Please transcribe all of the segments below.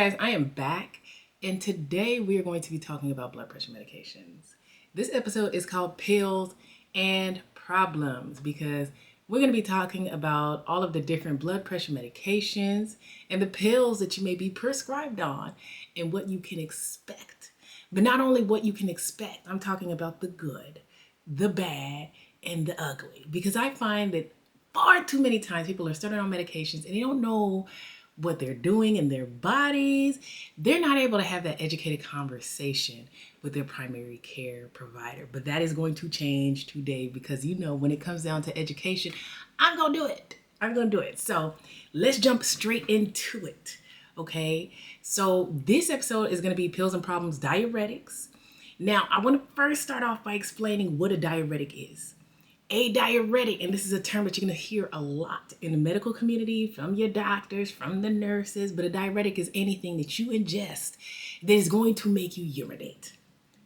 Guys, I am back, and today we are going to be talking about blood pressure medications. This episode is called Pills and Problems because we're going to be talking about all of the different blood pressure medications and the pills that you may be prescribed on and what you can expect. But not only what you can expect, I'm talking about the good, the bad, and the ugly. Because I find that far too many times people are starting on medications and they don't know what they're doing in their bodies. They're not able to have that educated conversation with their primary care provider. But that is going to change today because when it comes down to education, I'm going to do it. I'm going to do it. So let's jump straight into it. Okay. So this episode is going to be Pills and Problems, Diuretics. Now, I want to first start off by explaining what a diuretic is. A diuretic, and this is a term that you're going to hear a lot in the medical community from your doctors, from the nurses, but a diuretic is anything that you ingest that is going to make you urinate.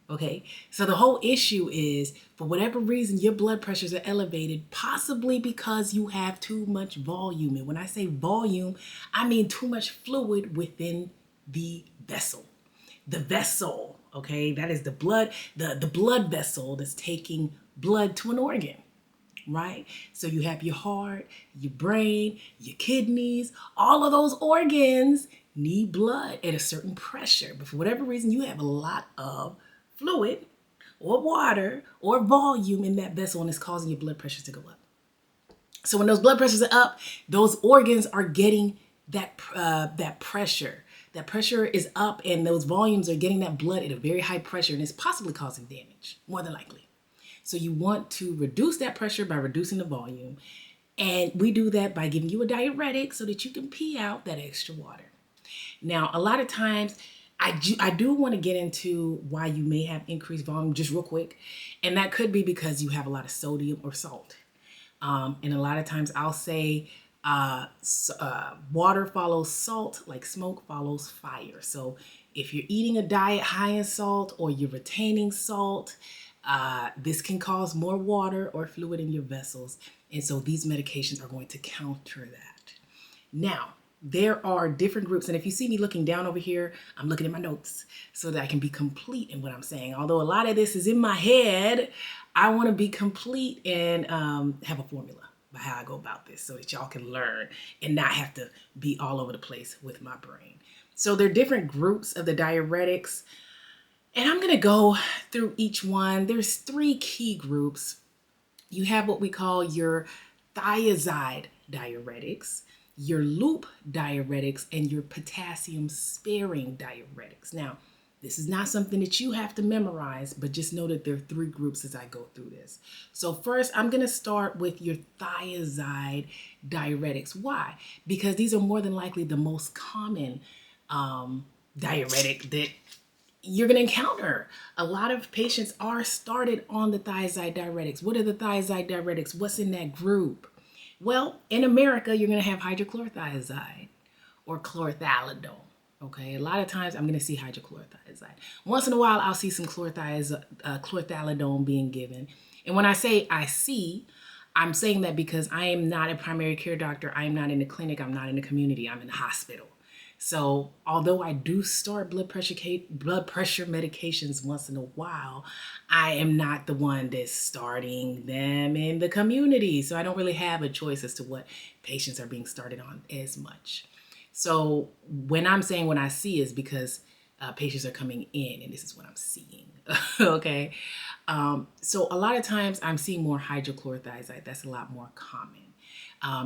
Okay, so the whole issue is, for whatever reason, your blood pressures are elevated, possibly because you have too much volume. And when I say volume, I mean too much fluid within the vessel. The vessel, okay, that is the blood, the blood vessel that's taking blood to an organ. Right? So you have your heart, your brain, your kidneys, all of those organs need blood at a certain pressure. But for whatever reason, you have a lot of fluid or water or volume in that vessel and it's causing your blood pressures to go up. So when those blood pressures are up, those organs are getting that pressure. That pressure is up and those volumes are getting that blood at a very high pressure and it's possibly causing damage, more than likely. So you want to reduce that pressure by reducing the volume. And we do that by giving you a diuretic so that you can pee out that extra water. Now, a lot of times, I do want to get into why you may have increased volume just real quick. And that could be because you have a lot of sodium or salt. And a lot of times I'll say water follows salt like smoke follows fire. So if you're eating a diet high in salt or you're retaining salt, this can cause more water or fluid in your vessels. And so these medications are going to counter that. Now, there are different groups. And if you see me looking down over here, I'm looking at my notes so that I can be complete in what I'm saying. Although a lot of this is in my head, I want to be complete and have a formula by how I go about this so that y'all can learn and not have to be all over the place with my brain. So there are different groups of the diuretics. And I'm going to go through each one. There's 3 key groups. You have what we call your thiazide diuretics, your loop diuretics, and your potassium-sparing diuretics. Now, this is not something that you have to memorize, but just know that there are 3 groups as I go through this. So first, I'm going to start with your thiazide diuretics. Why? Because these are more than likely the most common diuretic that you're going to encounter. A lot of patients are started on the thiazide diuretics. What are the thiazide diuretics? What's in that group? Well, in America, you're going to have hydrochlorothiazide or chlorothalidone. Okay, a lot of times I'm going to see hydrochlorothiazide. Once in a while, I'll see some chlorothalidone being given. And when I say I see, I'm saying that because I am not a primary care doctor. I am not in the clinic. I'm not in the community. I'm in the hospital. So although I do start blood pressure medications once in a while, I am not the one that's starting them in the community. So I don't really have a choice as to what patients are being started on as much. So when I'm saying what I see is because patients are coming in and this is what I'm seeing. Okay. So a lot of times I'm seeing more hydrochlorothiazide. That's a lot more common.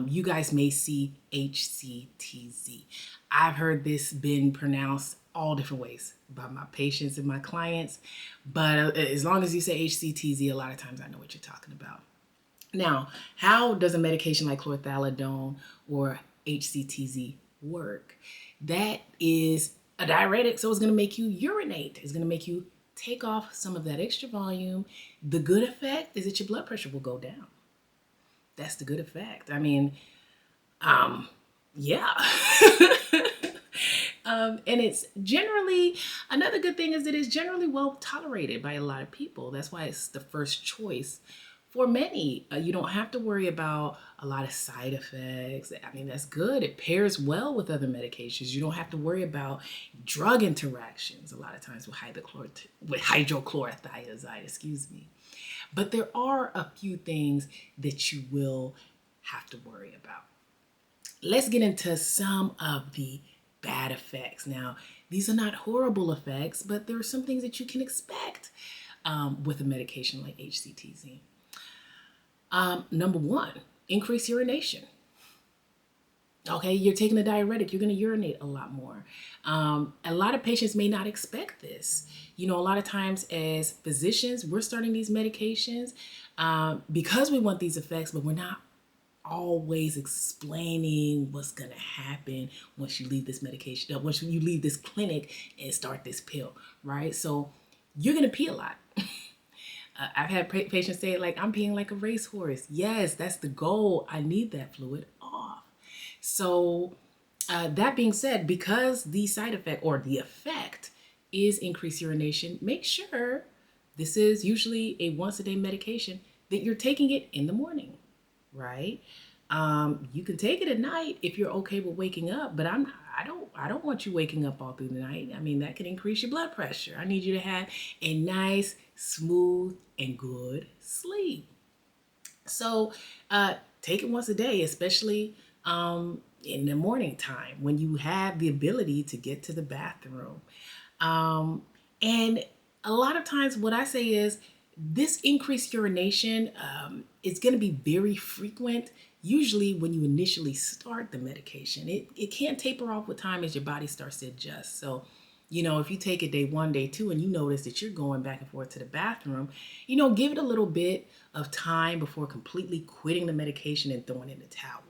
You guys may see HCTZ. I've heard this been pronounced all different ways by my patients and my clients, but as long as you say HCTZ, a lot of times I know what you're talking about. Now, how does a medication like chlorothalidone or HCTZ work? That is a diuretic, so it's going to make you urinate. It's going to make you take off some of that extra volume. The good effect is that your blood pressure will go down. That's the good effect. I mean, yeah. And it's generally, another good thing is that it's generally well tolerated by a lot of people. That's why it's the first choice For many, you don't have to worry about a lot of side effects. I mean, that's good. It pairs well with other medications. You don't have to worry about drug interactions a lot of times with hydrochlorothiazide, excuse me. But there are a few things that you will have to worry about. Let's get into some of the bad effects. Now, these are not horrible effects, but there are some things that you can expect with a medication like HCTZ. Number one, increase urination. Okay, you're taking a diuretic, you're going to urinate a lot more. A lot of patients may not expect this. You know, a lot of times as physicians, we're starting these medications because we want these effects, but we're not always explaining what's going to happen once you leave this medication, once you leave this clinic and start this pill, right? So you're going to pee a lot. I've had patients say, like, I'm peeing like a racehorse. Yes, that's the goal. I need that fluid off. So that being said, because the side effect or the effect is increased urination, make sure this is usually a once a day medication that you're taking it in the morning, right? You can take it at night if you're okay with waking up, but I don't want you waking up all through the night. I mean, that can increase your blood pressure. I need you to have a nice, smooth, and good sleep. So take it once a day, especially in the morning time when you have the ability to get to the bathroom. And a lot of times what I say is this increased urination is going to be very frequent, usually when you initially start the medication. It can taper off with time as your body starts to adjust. So, you know, if you take it day one, day two, and you notice that you're going back and forth to the bathroom, you know, give it a little bit of time before completely quitting the medication and throwing in the towel.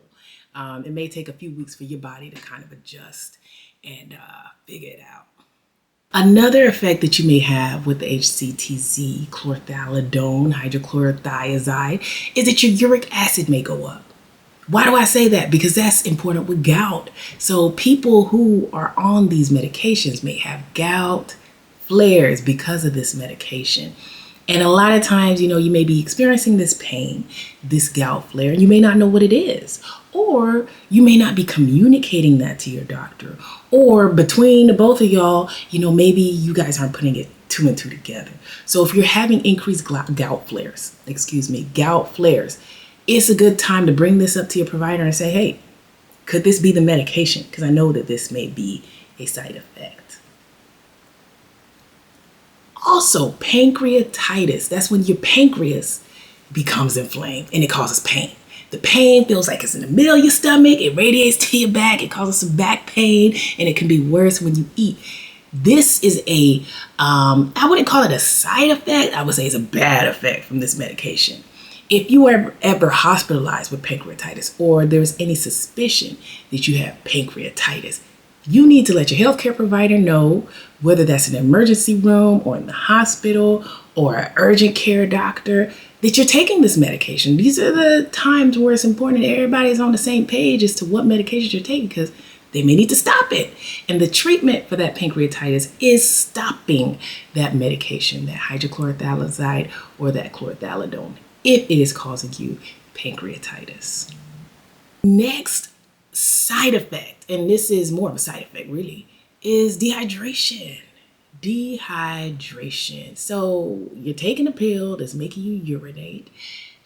It may take a few weeks for your body to kind of adjust and figure it out. Another effect that you may have with the HCTZ, chlorthalidone, hydrochlorothiazide, is that your uric acid may go up. Why do I say that? Because that's important with gout. So people who are on these medications may have gout flares because of this medication. And a lot of times, you know, you may be experiencing this pain, this gout flare, and you may not know what it is. Or you may not be communicating that to your doctor. Or between the both of y'all, you know, maybe you guys aren't putting it two and two together. So if you're having increased gout flares, it's a good time to bring this up to your provider and say, hey, could this be the medication? Because I know that this may be a side effect. Also, pancreatitis. That's when your pancreas becomes inflamed and it causes pain. The pain feels like it's in the middle of your stomach. It radiates to your back. It causes some back pain, and it can be worse when you eat. This is I wouldn't call it a side effect. I would say it's a bad effect from this medication. If you were ever hospitalized with pancreatitis or there's any suspicion that you have pancreatitis, you need to let your healthcare provider know, whether that's in an emergency room or in the hospital or an urgent care doctor, that you're taking this medication. These are the times where it's important that everybody's on the same page as to what medications you're taking, because they may need to stop it. And the treatment for that pancreatitis is stopping that medication, that hydrochlorothiazide or that chlorthalidone, if it is causing you pancreatitis. Next side effect, and this is more of a side effect really, is dehydration. So you're taking a pill that's making you urinate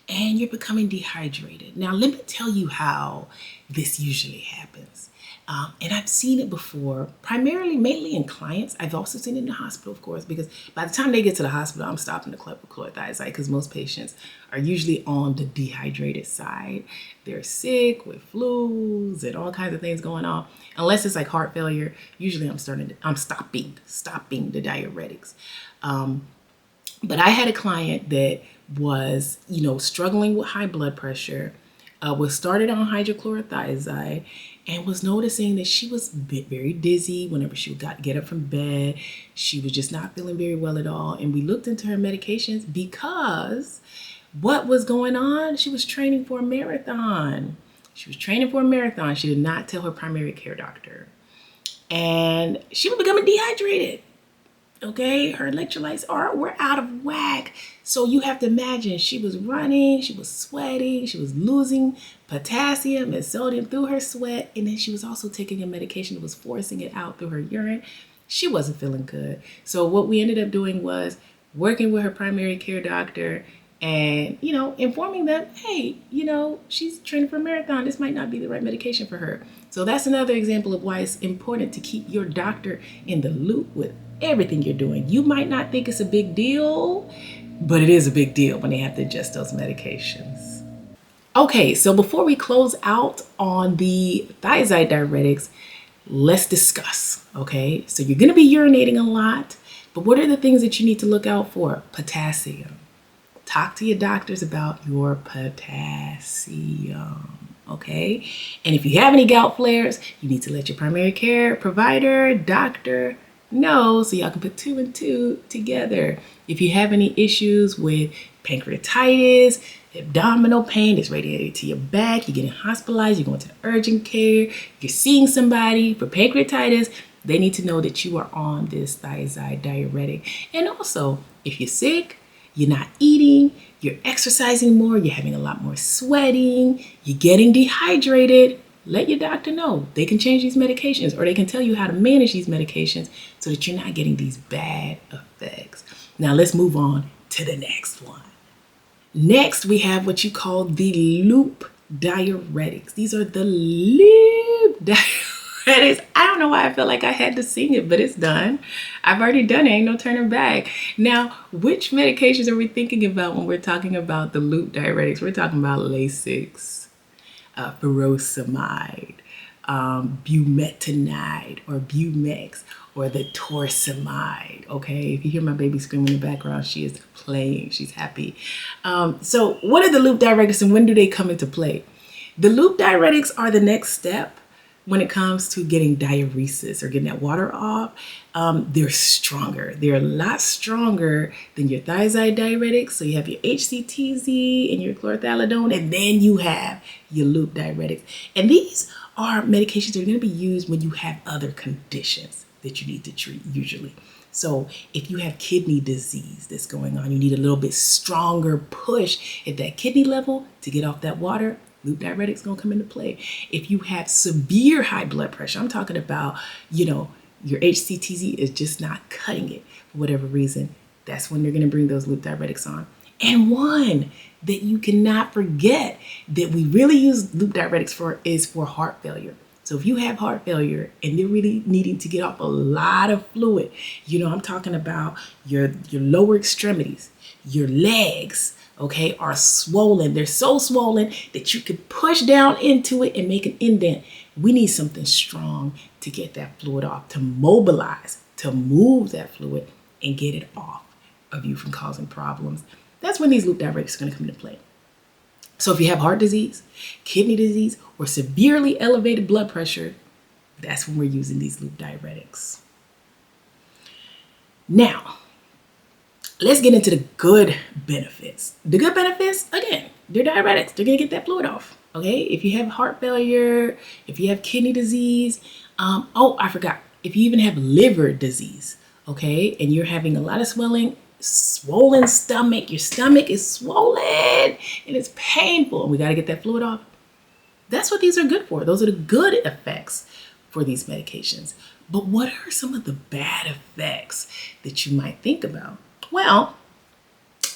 and you're becoming dehydrated. Now, let me tell you how this usually happens. And I've seen it before, mainly in clients. I've also seen it in the hospital, of course, because by the time they get to the hospital, I'm stopping the chlorothiazide because most patients are usually on the dehydrated side. They're sick with flus and all kinds of things going on. Unless it's like heart failure, usually I'm stopping the diuretics. But I had a client that was, struggling with high blood pressure, was started on hydrochlorothiazide, and was noticing that she was very dizzy whenever she would get up from bed. She was just not feeling very well at all. And we looked into her medications because what was going on? She was training for a marathon. She did not tell her primary care doctor. And she was becoming dehydrated. Okay, her electrolytes were out of whack. So you have to imagine she was running, she was sweating, she was losing potassium and sodium through her sweat, and then she was also taking a medication that was forcing it out through her urine. She wasn't feeling good. So what we ended up doing was working with her primary care doctor and, informing them, hey, she's training for a marathon. This might not be the right medication for her. So that's another example of why it's important to keep your doctor in the loop with everything you're doing. You might not think it's a big deal, but it is a big deal when they have to adjust those medications. Okay, so before we close out on the thiazide diuretics, let's discuss, okay? So you're gonna be urinating a lot, but what are the things that you need to look out for? Potassium. Talk to your doctors about your potassium, okay? And if you have any gout flares, you need to let your primary care provider, doctor know so y'all can put 2 and 2 together. If you have any issues with pancreatitis, abdominal pain that's radiated to your back, you're getting hospitalized, you're going to urgent care, you're seeing somebody for pancreatitis, they need to know that you are on this thiazide diuretic. And also, if you're sick, you're not eating, you're exercising more, you're having a lot more sweating, you're getting dehydrated, let your doctor know. They can change these medications or they can tell you how to manage these medications so that you're not getting these bad effects. Now let's move on to the next one. Next, we have what you call the loop diuretics. These are the loop diuretics. I don't know why I felt like I had to sing it, but it's done. I've already done it. Ain't no turning back. Now, which medications are we thinking about when we're talking about the loop diuretics? We're talking about Lasix, furosemide, bumetanide or Bumex, or the torsemide. Okay, if you hear my baby screaming in the background, she is playing, she's happy. So what are the loop diuretics and when do they come into play? The loop diuretics are the next step when it comes to getting diuresis or getting that water off. They're stronger. They're a lot stronger than your thiazide diuretics. So you have your HCTZ and your chlorothalidone, and then you have your loop diuretics. And these are medications that are going to be used when you have other conditions that you need to treat usually. So if you have kidney disease that's going on, you need a little bit stronger push at that kidney level to get off that water. Loop diuretics gonna come into play. If you have severe high blood pressure, I'm talking about, your HCTZ is just not cutting it for whatever reason, that's when they're gonna bring those loop diuretics on. And one that you cannot forget that we really use loop diuretics for is for heart failure. So if you have heart failure and you're really needing to get off a lot of fluid, I'm talking about your lower extremities, your legs, okay, are swollen. They're so swollen that you can push down into it and make an indent. We need something strong to get that fluid off, to mobilize, to move that fluid and get it off of you from causing problems. That's when these loop diuretics are going to come into play. So if you have heart disease, kidney disease, or severely elevated blood pressure, that's when we're using these loop diuretics. Now, let's get into the good benefits. The good benefits, again, they're diuretics. They're going to get that fluid off, okay? If you have heart failure, if you have kidney disease, I forgot. If you even have liver disease, okay, and you're having a lot of swelling, swollen stomach, your stomach is swollen and it's painful, and we got to get that fluid off. That's what these are good for. Those are the good effects for these medications. But what are some of the bad effects that you might think about? Well,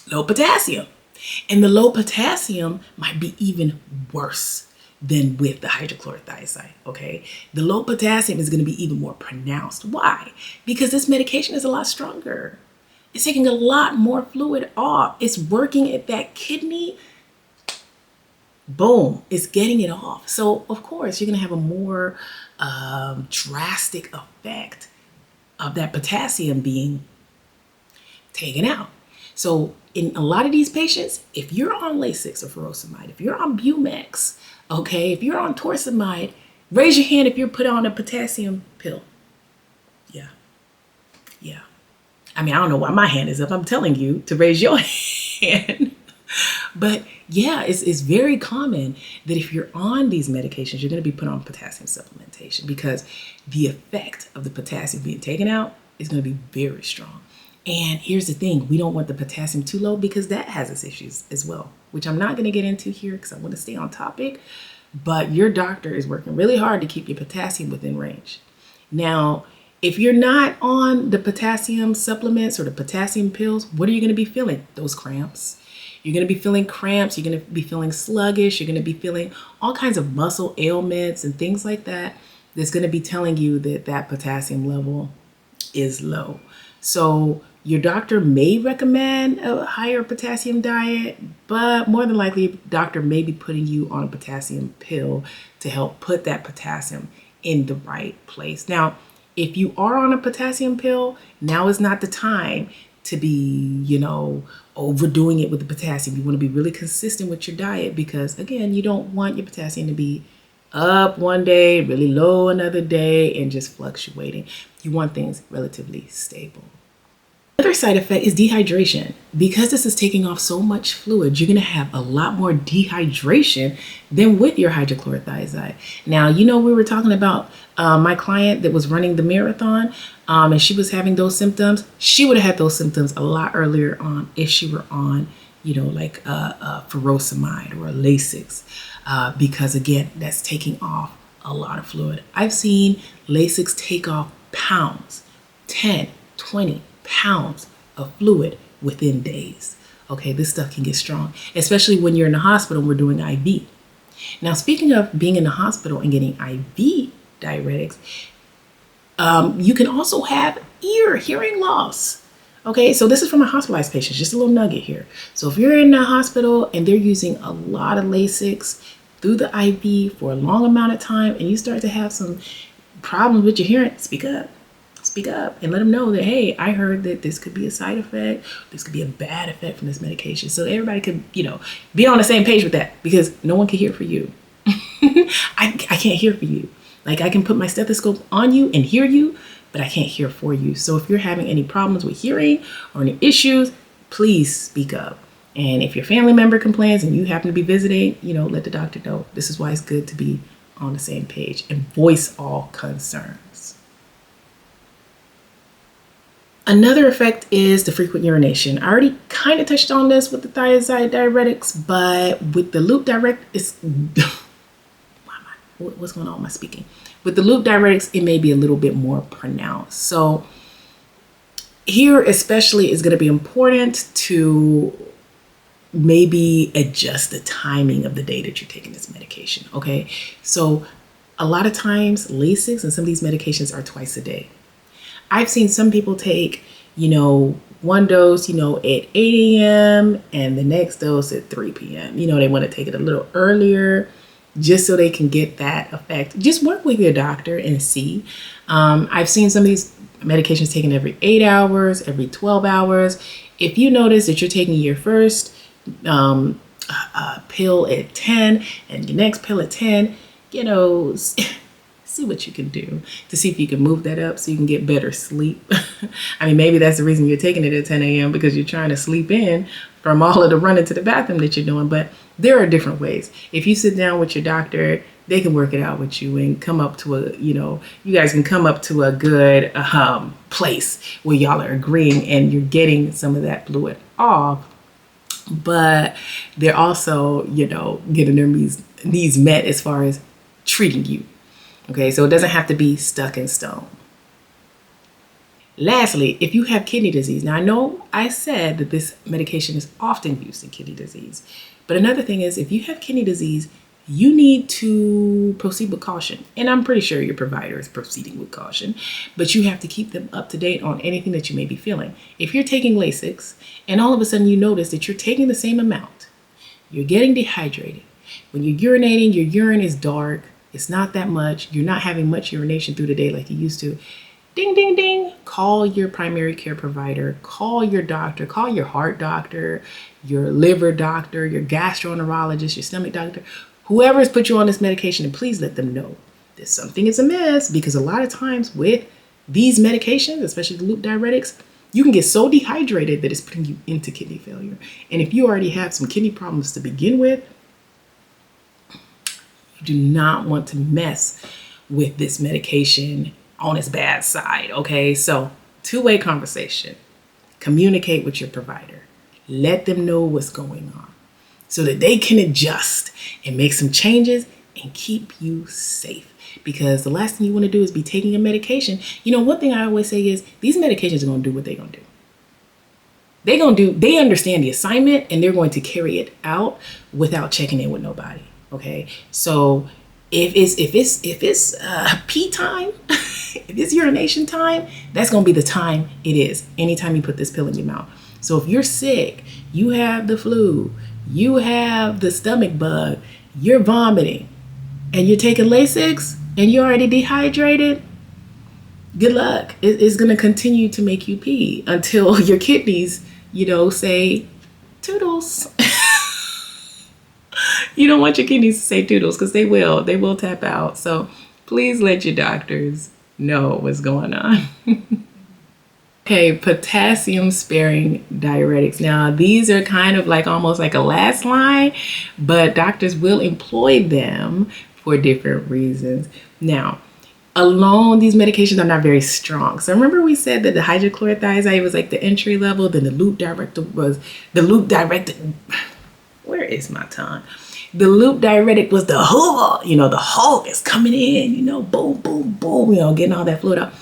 low potassium. And the low potassium might be even worse than with the hydrochlorothiazide, okay? The low potassium is going to be even more pronounced. Why? Because this medication is a lot stronger. It's taking a lot more fluid off. It's working at that kidney. Boom, it's getting it off. So, of course, you're going to have a more drastic effect of that potassium being taken out. So in a lot of these patients, if you're on Lasix or furosemide, if you're on Bumex, okay, if you're on torsemide, raise your hand if you're put on a potassium pill. Yeah. I mean, I don't know why my hand is up. I'm telling you to raise your hand. But yeah, it's very common that if you're on these medications, you're going to be put on potassium supplementation because the effect of the potassium being taken out is going to be very strong. And here's the thing, we don't want the potassium too low because that has its issues as well, which I'm not going to get into here because I want to stay on topic. But your doctor is working really hard to keep your potassium within range. Now, if you're not on the potassium supplements or the potassium pills, what are you going to be feeling? Those cramps. You're going to be feeling cramps. You're going to be feeling sluggish. You're going to be feeling all kinds of muscle ailments and things like that. That's going to be telling you that that potassium level is low. So your doctor may recommend a higher potassium diet, but more than likely, doctor may be putting you on a potassium pill to help put that potassium in the right place. Now, if you are on a potassium pill, now is not the time to be, overdoing it with the potassium. You want to be really consistent with your diet because, again, you don't want your potassium to be up one day, really low another day, and just fluctuating. You want things relatively stable. Another side effect is dehydration. Because this is taking off so much fluid, you're going to have a lot more dehydration than with your hydrochlorothiazide. Now, we were talking about my client that was running the marathon and she was having those symptoms. She would have had those symptoms a lot earlier on if she were on, like a furosemide or a Lasix, because again, that's taking off a lot of fluid. I've seen Lasix take off pounds, 10, 20 pounds of fluid within days. Okay, this stuff can get strong, especially when you're in the hospital and we're doing IV. Now, speaking of being in the hospital and getting IV diuretics, you can also have hearing loss. Okay, so this is for my hospitalized patients, just a little nugget here. So if you're in the hospital and they're using a lot of Lasix through the IV for a long amount of time and you start to have some problems with your hearing, speak up and let them know that, hey, I heard that this could be a side effect, this could be a bad effect from this medication. So everybody could, be on the same page with that because no one can hear for you. I can't hear for you. Like I can put my stethoscope on you and hear you, but I can't hear for you. So if you're having any problems with hearing or any issues, please speak up. And if your family member complains and you happen to be visiting, let the doctor know. This is why it's good to be on the same page and voice all concerns. Another effect is the frequent urination. I already kind of touched on this with the thiazide diuretics, but with the loop diuretic, what's going on with my speaking? With the loop diuretics, it may be a little bit more pronounced. So here especially is going to be important to maybe adjust the timing of the day that you're taking this medication, okay? So a lot of times Lasix and some of these medications are twice a day. I've seen some people take, one dose, at 8 a.m. and the next dose at 3 p.m. They want to take it a little earlier just so they can get that effect. Just work with your doctor and see. I've seen some of these medications taken every 8 hours, every 12 hours. If you notice that you're taking your first pill at 10 and your next pill at 10, see what you can do to see if you can move that up so you can get better sleep. I mean, maybe that's the reason you're taking it at 10 a.m. because you're trying to sleep in from all of the running to the bathroom that you're doing. But there are different ways. If you sit down with your doctor, they can work it out with you and come up to you guys can come up to a good place where y'all are agreeing and you're getting some of that fluid off. But they're also, getting their needs met as far as treating you. Okay, so it doesn't have to be stuck in stone. Lastly, if you have kidney disease, now I know I said that this medication is often used in kidney disease, but another thing is if you have kidney disease, you need to proceed with caution. And I'm pretty sure your provider is proceeding with caution, but you have to keep them up to date on anything that you may be feeling. If you're taking Lasix and all of a sudden you notice that you're taking the same amount, you're getting dehydrated. When you're urinating, your urine is dark. It's not that much. You're not having much urination through the day like you used to. Ding, ding, ding. Call your primary care provider. Call your doctor. Call your heart doctor, your liver doctor, your gastroenterologist, your stomach doctor. Whoever has put you on this medication, and please let them know that something is amiss, because a lot of times with these medications, especially the loop diuretics, you can get so dehydrated that it's putting you into kidney failure. And if you already have some kidney problems to begin with, you do not want to mess with this medication on its bad side, okay? So Two-way conversation. Communicate with your provider. Let them know what's going on so that they can adjust and make some changes and keep you safe. Because the last thing you want to do is be taking a medication. You know, one thing I always say is these medications are going to do what they're going to do. They understand the assignment and they're going to carry it out without checking in with nobody. Okay. So if it's pee time, if it's urination time, that's going to be the time it is. Anytime you put this pill in your mouth. So if you're sick, you have the flu, you have the stomach bug, you're vomiting, and you're taking Lasix and you're already dehydrated, good luck. It's going to continue to make you pee until your kidneys, say toodles. You don't want your kidneys to say toodles because they will tap out. So please let your doctors know what's going on. Okay, potassium-sparing diuretics. Now, these are kind of like almost like a last line, but doctors will employ them for different reasons. Now, alone, these medications are not very strong. So remember we said that the hydrochlorothiazide was like the entry level, then the loop diuretic was the where is my tongue? The loop diuretic was the the Hulk is coming in, boom, boom, boom, getting all that fluid out.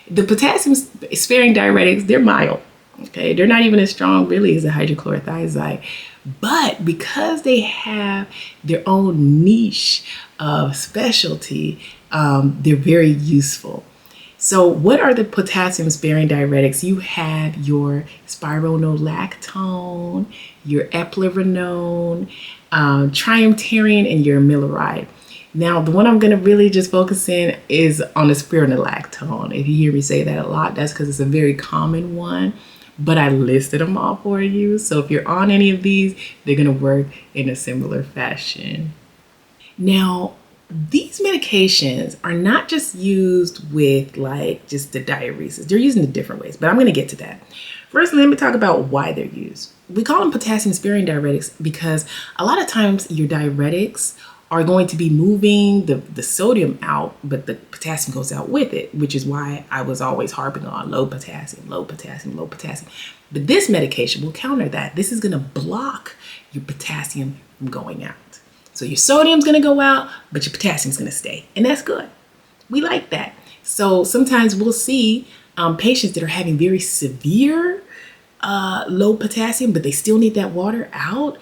The potassium-sparing diuretics, they're mild, okay? They're not even as strong really as the hydrochlorothiazide, but because they have their own niche of specialty, they're very useful. So what are the potassium-sparing diuretics? You have your spironolactone, your eplerenone, triamterene, and your amiloride. Now, the one I'm going to really just focus in is on the spironolactone. If you hear me say that a lot, that's because it's a very common one, but I listed them all for you. So if you're on any of these, they're going to work in a similar fashion. Now, these medications are not just used with like just the diuresis. They're used in different ways, but I'm going to get to that. First, let me talk about why they're used. We call them potassium-sparing diuretics because a lot of times your diuretics are going to be moving the sodium out, but the potassium goes out with it, which is why I was always harping on low potassium, low potassium, low potassium. But this medication will counter that. This is going to block your potassium from going out. So your sodium's going to go out, but your potassium's going to stay. And that's good. We like that. So sometimes we'll see patients that are having very severe low potassium, but they still need that water out.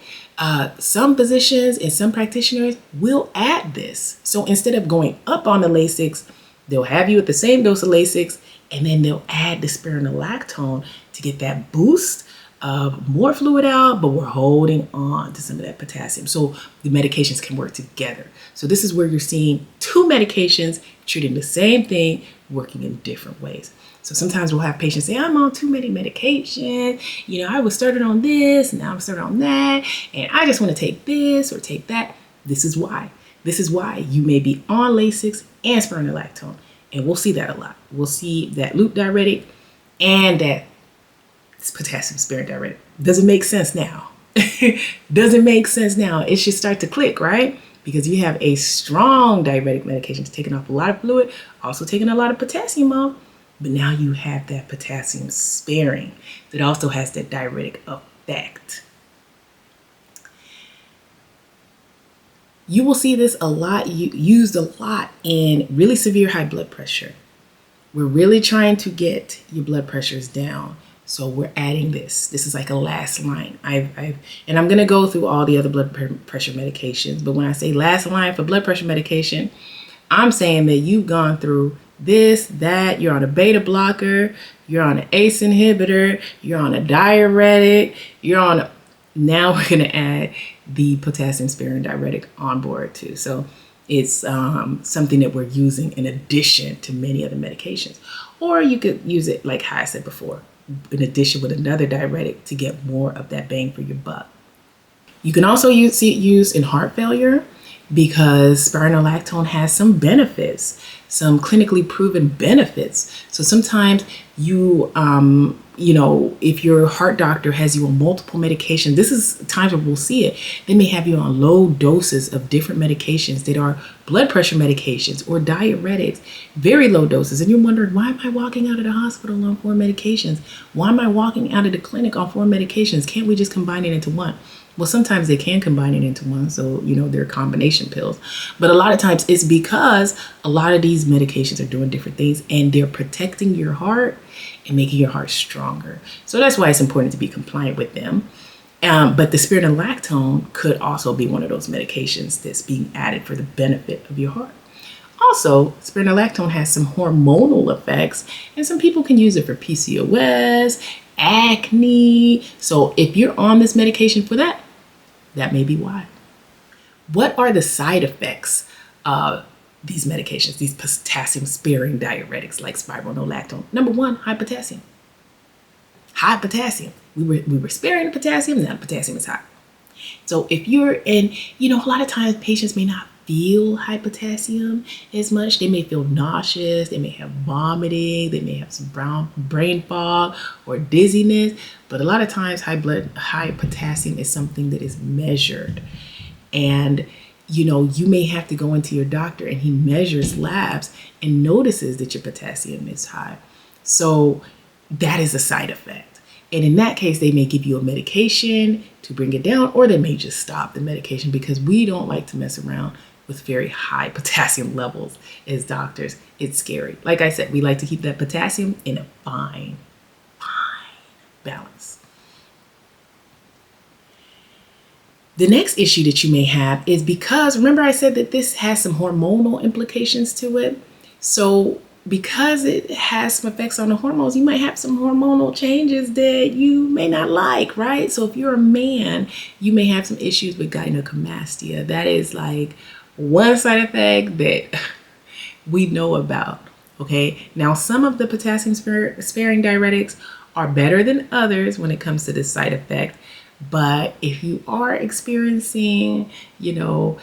Some physicians and some practitioners will add this. So instead of going up on the Lasix, they'll have you at the same dose of Lasix, and then they'll add the spironolactone to get that boost of more fluid out, but we're holding on to some of that potassium. So the medications can work together. So this is where you're seeing two medications treating the same thing, working in different ways. So sometimes we'll have patients say, I'm on too many medications. I was started on this, and now I'm started on that, and I just want to take this or take that. This is why. This is why you may be on Lasix and spironolactone. And we'll see that a lot. We'll see that loop diuretic and that potassium-sparing diuretic. Doesn't make sense now. Doesn't make sense now. It should start to click, right? Because you have a strong diuretic medication taking off a lot of fluid, also taking a lot of potassium off. But now you have that potassium sparing that also has that diuretic effect. You will see this a lot, used a lot in really severe high blood pressure. We're really trying to get your blood pressures down. So we're adding this. This is like a last line. And I'm going to go through all the other blood pressure medications. But when I say last line for blood pressure medication, I'm saying that you've gone through this, that, you're on a beta blocker, you're on an ACE inhibitor, you're on a diuretic, now we're going to add the potassium-sparing diuretic on board too. So it's something that we're using in addition to many other medications. Or you could use it, like how I said before, in addition with another diuretic to get more of that bang for your buck. You can also see it used in heart failure. because spironolactone has some benefits, some clinically proven benefits. So sometimes if your heart doctor has you on multiple medications, this is times where we'll see it. They may have you on low doses of different medications that are blood pressure medications or diuretics, very low doses. And you're wondering, why am I walking out of the hospital on 4 medications? Why am I walking out of the clinic on 4 medications? Can't we just combine it into one? Well, sometimes they can combine it into one, so they're combination pills. But a lot of times it's because a lot of these medications are doing different things and they're protecting your heart and making your heart stronger. So that's why it's important to be compliant with them. But the spironolactone could also be one of those medications that's being added for the benefit of your heart. Also, spironolactone has some hormonal effects, and some people can use it for PCOS, acne. So if you're on this medication for that, that may be why. What are the side effects of these medications, these potassium-sparing diuretics like spironolactone? Number 1, high potassium. High potassium. We were sparing the potassium, now the potassium is high. So if you're in, a lot of times patients may not feel high potassium as much. They may feel nauseous, they may have vomiting, they may have some brain fog or dizziness, but a lot of times high potassium is something that is measured. And you may have to go into your doctor and he measures labs and notices that your potassium is high. So that is a side effect. And in that case, they may give you a medication to bring it down, or they may just stop the medication, because we don't like to mess around with very high potassium levels as doctors. It's scary. Like I said, we like to keep that potassium in a fine balance. The next issue that you may have is because, remember I said that this has some hormonal implications to it. So because it has some effects on the hormones, you might have some hormonal changes that you may not like, right? So if you're a man, you may have some issues with gynecomastia. That is like one side effect that we know about, okay? Now, some of the potassium-sparing diuretics are better than others when it comes to this side effect. But if you are experiencing, the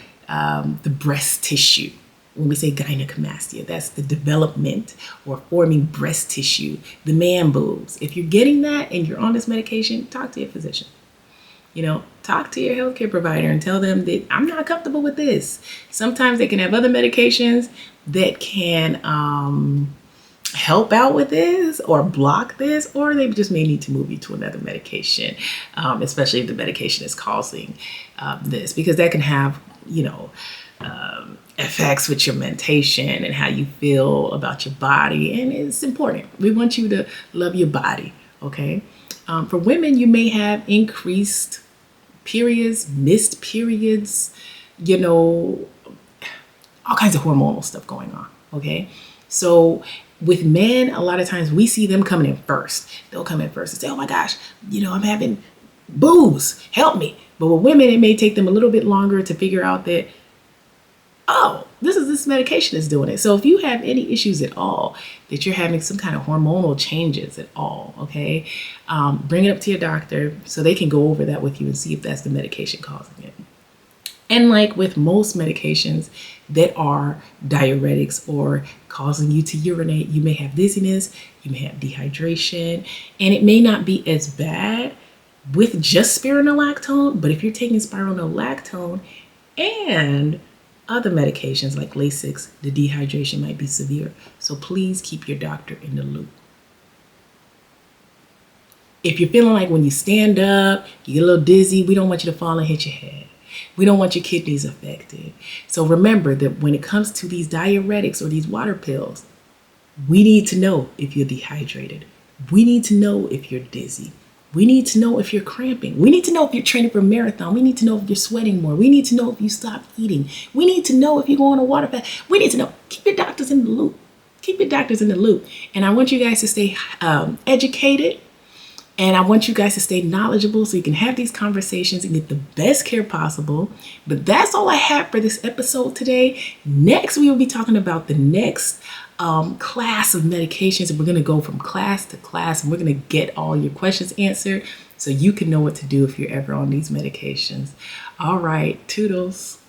breast tissue, when we say gynecomastia, that's the development or forming breast tissue, the man boobs. If you're getting that and you're on this medication, talk to your physician. Talk to your healthcare provider and tell them that I'm not comfortable with this. Sometimes they can have other medications that can help out with this or block this, or they just may need to move you to another medication, especially if the medication is causing this, because that can have, effects with your mentation and how you feel about your body. And it's important. We want you to love your body, okay? For women, you may have increased periods, missed periods, all kinds of hormonal stuff going on, okay? So with men, a lot of times we see them coming in first. They'll come in first and say, oh my gosh, I'm having boobs, help me. But with women, it may take them a little bit longer to figure out that, oh, this medication is doing it. So if you have any issues at all, that you're having some kind of hormonal changes at all, okay, bring it up to your doctor so they can go over that with you and see if that's the medication causing it. And like with most medications that are diuretics or causing you to urinate, you may have dizziness, you may have dehydration, and it may not be as bad with just spironolactone, but if you're taking spironolactone and other medications like Lasix, the dehydration might be severe. So please keep your doctor in the loop. If you're feeling like when you stand up, you get a little dizzy, we don't want you to fall and hit your head. We don't want your kidneys affected. So remember that when it comes to these diuretics or these water pills, we need to know if you're dehydrated. We need to know if you're dizzy. We need to know if you're cramping. We need to know if you're training for a marathon. We need to know if you're sweating more. We need to know if you stopped eating. We need to know if you're going on a water fast. We need to know. Keep your doctors in the loop. Keep your doctors in the loop. And I want you guys to stay educated. And I want you guys to stay knowledgeable so you can have these conversations and get the best care possible. But that's all I have for this episode today. Next, we will be talking about the next class of medications. And we're going to go from class to class. And we're going to get all your questions answered so you can know what to do if you're ever on these medications. All right. Toodles.